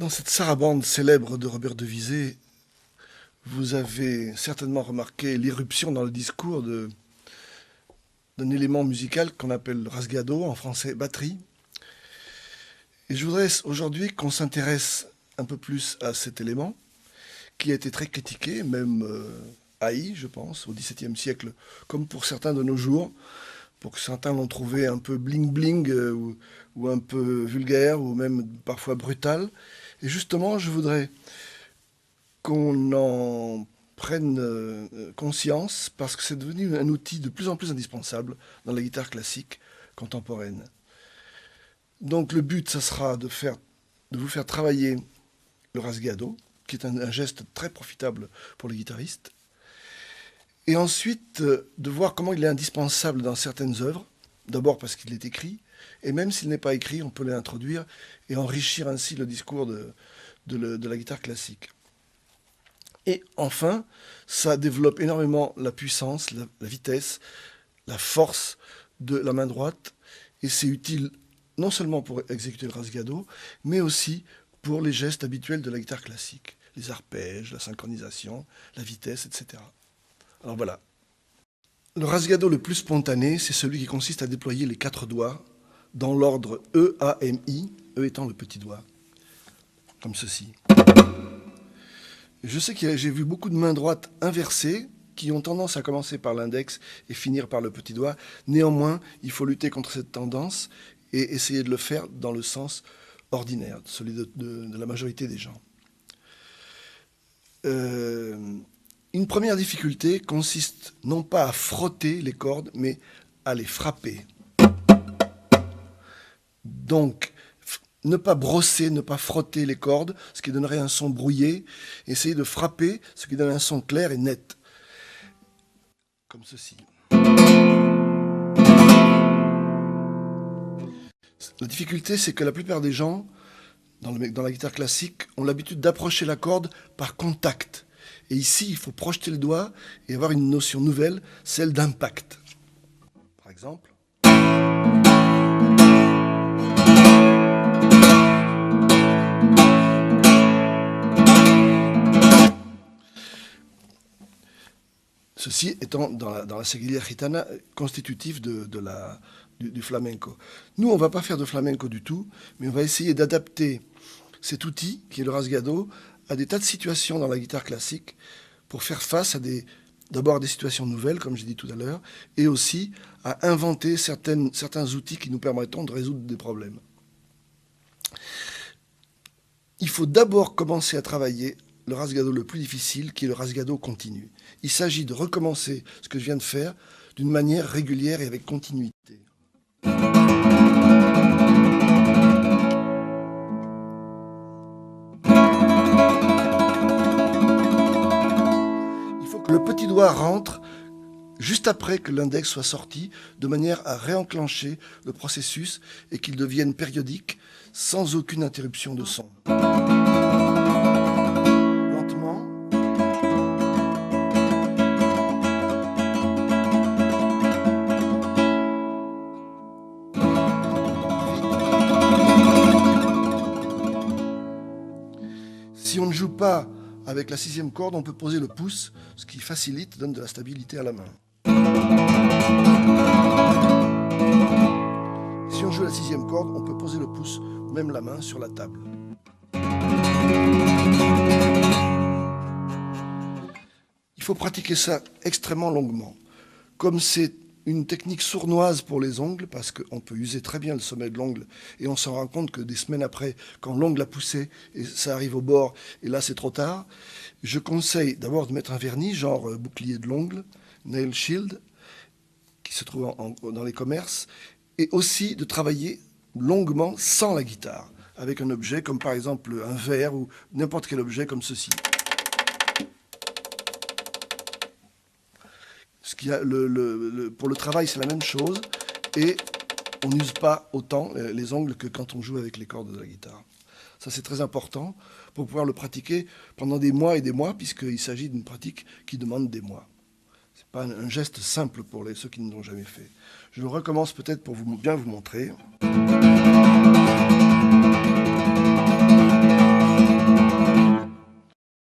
Dans cette sarabande célèbre de Robert de Visé, vous avez certainement remarqué l'irruption dans le discours d'un élément musical qu'on appelle le rasgado, en français batterie. Et je voudrais aujourd'hui qu'on s'intéresse un peu plus à cet élément, qui a été très critiqué, même haï, je pense, au XVIIe siècle, comme pour certains de nos jours, pour que certains l'ont trouvé un peu bling-bling ou un peu vulgaire ou même parfois brutal. Et justement, je voudrais qu'on en prenne conscience parce que c'est devenu un outil de plus en plus indispensable dans la guitare classique contemporaine. Donc le but, ça sera de vous faire travailler le rasgado, qui est un geste très profitable pour les guitaristes, et ensuite de voir comment il est indispensable dans certaines œuvres, d'abord parce qu'il est écrit, et même s'il n'est pas écrit, on peut l'introduire et enrichir ainsi le discours de la guitare classique. Et enfin, ça développe énormément la puissance, la vitesse, la force de la main droite, et c'est utile non seulement pour exécuter le rasgado, mais aussi pour les gestes habituels de la guitare classique, les arpèges, la synchronisation, la vitesse, etc. Alors voilà. Le rasgado le plus spontané, c'est celui qui consiste à déployer les 4 doigts dans l'ordre E, A, M, I, E étant le petit doigt, comme ceci. Je sais que j'ai vu beaucoup de mains droites inversées qui ont tendance à commencer par l'index et finir par le petit doigt. Néanmoins, il faut lutter contre cette tendance et essayer de le faire dans le sens ordinaire, celui de la majorité des gens. Une première difficulté consiste non pas à frotter les cordes, mais à les frapper. Donc, ne pas brosser, ne pas frotter les cordes, ce qui donnerait un son brouillé. Essayer de frapper, ce qui donne un son clair et net. Comme ceci. La difficulté, c'est que la plupart des gens, dans la guitare classique, ont l'habitude d'approcher la corde par contact. Et ici, il faut projeter le doigt et avoir une notion nouvelle, celle d'impact. Par exemple. Ceci étant dans la seguidilla gitana constitutif du flamenco. Nous, on ne va pas faire de flamenco du tout, mais on va essayer d'adapter cet outil, qui est le rasgado, à des tas de situations dans la guitare classique pour faire face à d'abord à des situations nouvelles, comme j'ai dit tout à l'heure, et aussi à inventer certains outils qui nous permettront de résoudre des problèmes. Il faut d'abord commencer à travailler le rasgado le plus difficile, qui est le rasgado continu. Il s'agit de recommencer ce que je viens de faire d'une manière régulière et avec continuité. Il faut que le petit doigt rentre juste après que l'index soit sorti, de manière à réenclencher le processus et qu'il devienne périodique, sans aucune interruption de son. Lentement. Si on ne joue pas avec la 6e corde, on peut poser le pouce, ce qui facilite, donne de la stabilité à la main. Si on joue la 6e corde, on peut poser le pouce, même la main, sur la table. Il faut pratiquer ça extrêmement longuement. Comme c'est une technique sournoise pour les ongles, parce qu'on peut user très bien le sommet de l'ongle, et on s'en rend compte que des semaines après, quand l'ongle a poussé, et ça arrive au bord, et là c'est trop tard, je conseille d'abord de mettre un vernis, genre bouclier de l'ongle, nail shield, qui se trouve dans les commerces, et aussi de travailler longuement sans la guitare, avec un objet comme par exemple un verre ou n'importe quel objet comme ceci. Pour le travail, c'est la même chose, et on n'use pas autant les ongles que quand on joue avec les cordes de la guitare. Ça, c'est très important pour pouvoir le pratiquer pendant des mois et des mois, puisqu'il s'agit d'une pratique qui demande des mois. Ce n'est pas un geste simple pour ceux qui ne l'ont jamais fait. Je le recommence peut-être pour bien vous montrer.